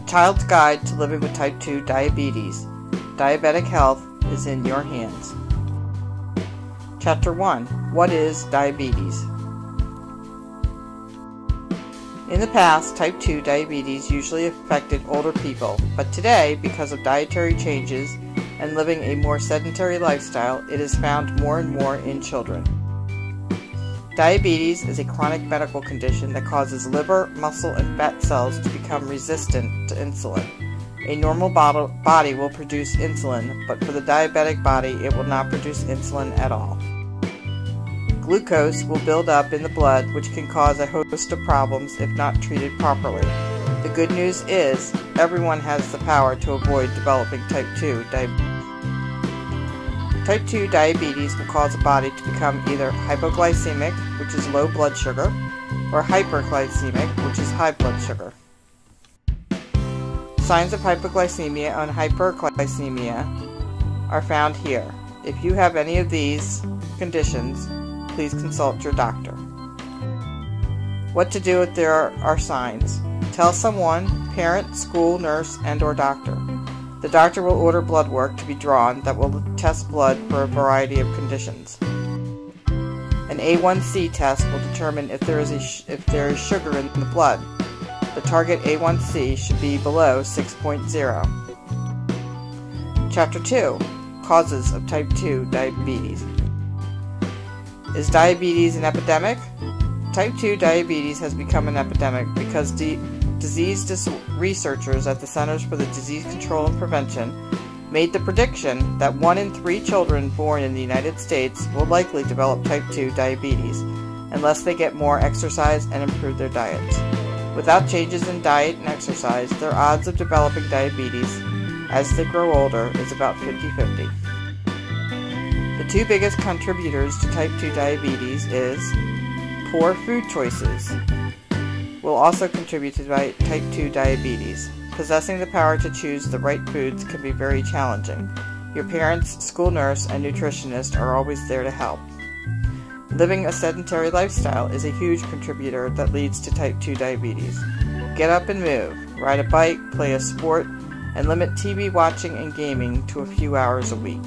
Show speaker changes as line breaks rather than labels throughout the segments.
Child's Guide to Living with Type 2 Diabetes. Diabetic health is in your hands. Chapter 1. What is diabetes? In the past, Type 2 diabetes usually affected older people, but today, because of dietary changes and living a more sedentary lifestyle, it is found more and more in children. Diabetes is a chronic medical condition that causes liver, muscle, and fat cells to become resistant to insulin. A normal body will produce insulin, but for the diabetic body, it will not produce insulin at all. Glucose will build up in the blood, which can cause a host of problems if not treated properly. The good news is, everyone has the power to avoid developing Type 2 diabetes. Type 2 diabetes will cause a body to become either hypoglycemic, which is low blood sugar, or hyperglycemic, which is high blood sugar. Signs of hypoglycemia and hyperglycemia are found here. If you have any of these conditions, please consult your doctor. What to do if there are signs? Tell someone, parent, school, nurse, and/or doctor. The doctor will order blood work to be drawn that will test blood for a variety of conditions. An A1C test will determine if there is sugar in the blood. The target A1C should be below 6.0. Chapter 2. Causes of Type 2 diabetes. Is diabetes an epidemic? Type 2 diabetes has become an epidemic because disease researchers at the Centers for the Disease Control and Prevention made the prediction that 1 in 3 children born in the United States will likely develop Type 2 diabetes unless they get more exercise and improve their diets. Without changes in diet and exercise, their odds of developing diabetes as they grow older is about 50-50. The 2 biggest contributors to Type 2 diabetes is poor food choices. Will also contribute to Type 2 diabetes. Possessing the power to choose the right foods can be very challenging. Your parents, school nurse, and nutritionist are always there to help. Living a sedentary lifestyle is a huge contributor that leads to Type 2 diabetes. Get up and move, ride a bike, play a sport, and limit TV watching and gaming to a few hours a week.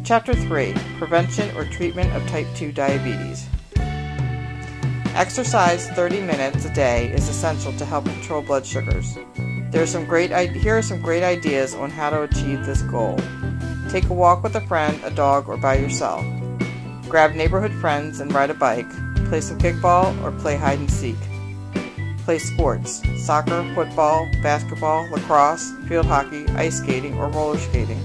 Chapter 3. Prevention or treatment of Type 2 diabetes. Exercise 30 minutes a day is essential to help control blood sugars. Here are some great ideas on how to achieve this goal. Take a walk with a friend, a dog, or by yourself. Grab neighborhood friends and ride a bike. Play some kickball or play hide and seek. Play sports: soccer, football, basketball, lacrosse, field hockey, ice skating, or roller skating.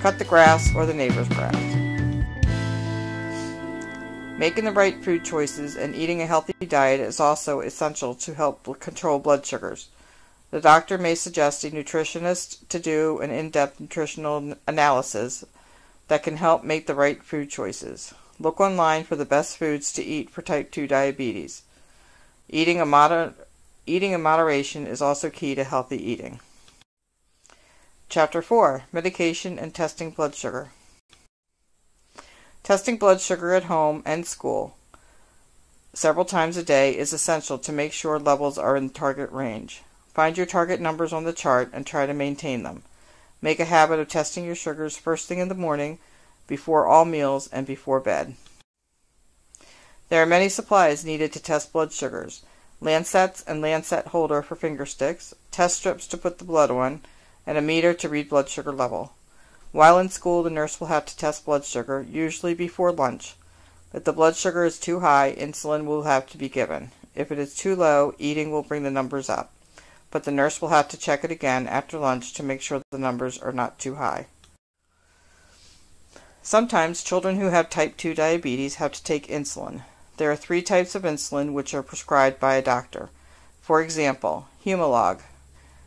Cut the grass or the neighbor's grass. Making the right food choices and eating a healthy diet is also essential to help control blood sugars. The doctor may suggest a nutritionist to do an in-depth nutritional analysis that can help make the right food choices. Look online for the best foods to eat for Type 2 diabetes. Eating in moderation is also key to healthy eating. Chapter 4. Medication and testing blood sugar. Testing blood sugar at home and school several times a day is essential to make sure levels are in the target range. Find your target numbers on the chart and try to maintain them. Make a habit of testing your sugars first thing in the morning, before all meals, and before bed. There are many supplies needed to test blood sugars: lancets and lancet holder for finger sticks, test strips to put the blood on, and a meter to read blood sugar level. While in school, the nurse will have to test blood sugar, usually before lunch. If the blood sugar is too high, insulin will have to be given. If it is too low, eating will bring the numbers up. But the nurse will have to check it again after lunch to make sure the numbers are not too high. Sometimes children who have Type 2 diabetes have to take insulin. There are 3 types of insulin which are prescribed by a doctor. For example, Humalog,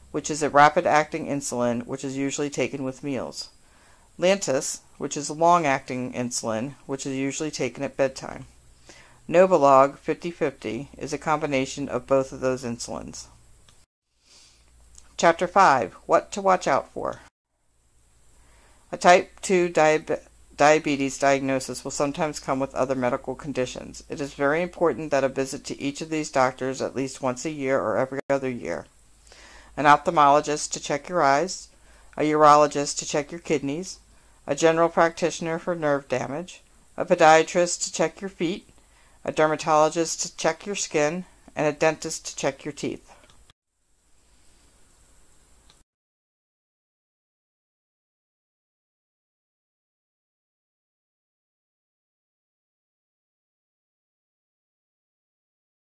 which is a rapid-acting insulin which is usually taken with meals. Lantus, which is a long-acting insulin, which is usually taken at bedtime. Novolog 50/50 is a combination of both of those insulins. Chapter 5. What to watch out for. A Type 2 diabetes diagnosis will sometimes come with other medical conditions. It is very important that a visit to each of these doctors at least once a year or every other year. an ophthalmologist to check your eyes, a urologist to check your kidneys, a general practitioner for nerve damage, a podiatrist to check your feet, a dermatologist to check your skin, and a dentist to check your teeth.